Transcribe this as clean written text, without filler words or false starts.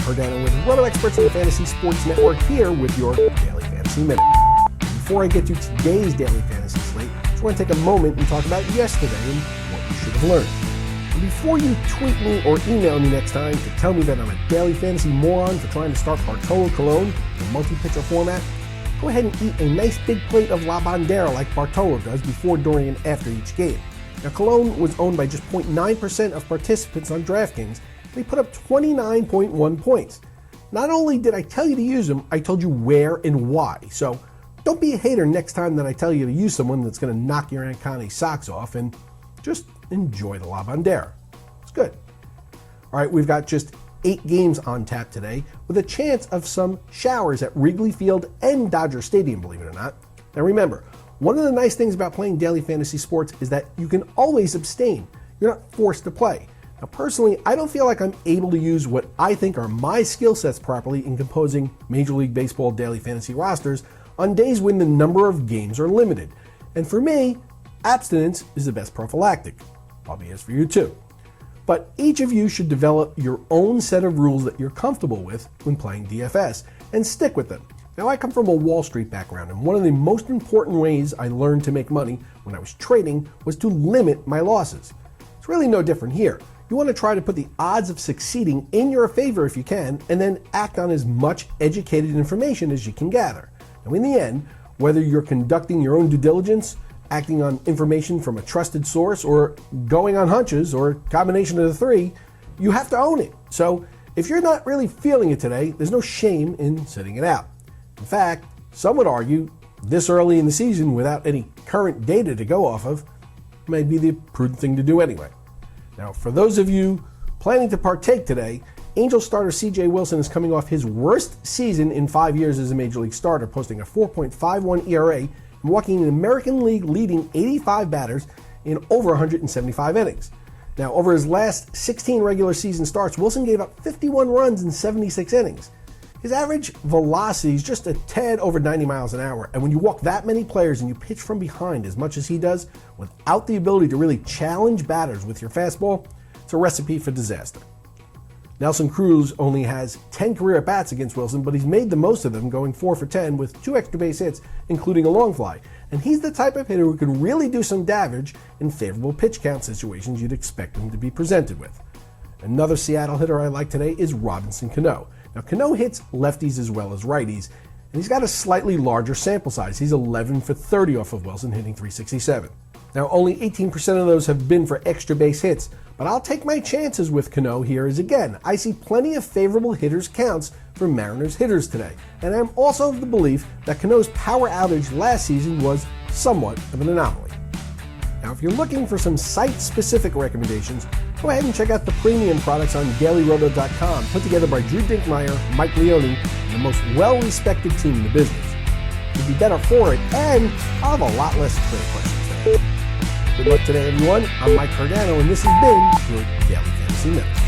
Cardano with Roto Experts on the Fantasy Sports Network here with your Daily Fantasy Minute. Before I get to today's Daily Fantasy Slate, I just want to take a moment and talk about yesterday and what you should have learned. And before you tweet me or email me next time to tell me that I'm a daily fantasy moron for trying to start Bartolo Colon in a multi-pitcher format, go ahead and eat a nice big plate of La Bandera like Bartolo does before, during, and after each game. Now, Colon was owned by just 0.9% of participants on DraftKings, and he put up 29.1 points. Not only did I tell you to use him, I told you where and why. So don't be a hater next time that I tell you to use someone that's going to knock your Aunt Connie's socks off, and just enjoy the La Bandera. It's good. All right, we've got just 8 games on tap today with a chance of some showers at Wrigley Field and Dodger Stadium, believe it or not. Now remember, one of the nice things about playing daily fantasy sports is that you can always abstain. You're not forced to play. Now personally, I don't feel like I'm able to use what I think are my skill sets properly in composing Major League Baseball daily fantasy rosters on days when the number of games are limited. And for me, abstinence is the best prophylactic. Probably is for you too. But each of you should develop your own set of rules that you're comfortable with when playing DFS and stick with them. Now, I come from a Wall Street background, and one of the most important ways I learned to make money when I was trading was to limit my losses. It's really no different here. You want to try to put the odds of succeeding in your favor if you can, and then act on as much educated information as you can gather. Now, in the end, whether you're conducting your own due diligence, acting on information from a trusted source, or going on hunches, or a combination of the three, you have to own it. So if you're not really feeling it today, there's no shame in sitting it out. In fact, some would argue this early in the season without any current data to go off of may be the prudent thing to do anyway. Now, for those of you planning to partake today, Angels starter C.J. Wilson is coming off his worst season in 5 years as a Major League starter, posting a 4.51 ERA and walking an American League leading 85 batters in over 175 innings. Now, over his last 16 regular season starts, Wilson gave up 51 runs in 76 innings. His average velocity is just a tad over 90 miles an hour, and when you walk that many players and you pitch from behind as much as he does, without the ability to really challenge batters with your fastball, it's a recipe for disaster. Nelson Cruz only has 10 career at-bats against Wilson, but he's made the most of them, going 4 for 10 with 2 extra base hits, including a long fly. And he's the type of hitter who can really do some damage in favorable pitch count situations you'd expect him to be presented with. Another Seattle hitter I like today is Robinson Cano. Now, Cano hits lefties as well as righties, and he's got a slightly larger sample size. He's 11 for 30 off of Wilson, hitting .367. Now, only 18% of those have been for extra base hits, but I'll take my chances with Cano here as, again, I see plenty of favorable hitters counts for Mariners hitters today. And I'm also of the belief that Cano's power outage last season was somewhat of an anomaly. Now, if you're looking for some site-specific recommendations, go ahead and check out the premium products on dailyroto.com, put together by Drew Dinkmeyer, Mike Leone, and the most well-respected team in the business. You'll be better for it, and I'll have a lot less Twitter questions today. Good luck today, everyone. I'm Mike Cardano, and this has been your Daily Fantasy Minute.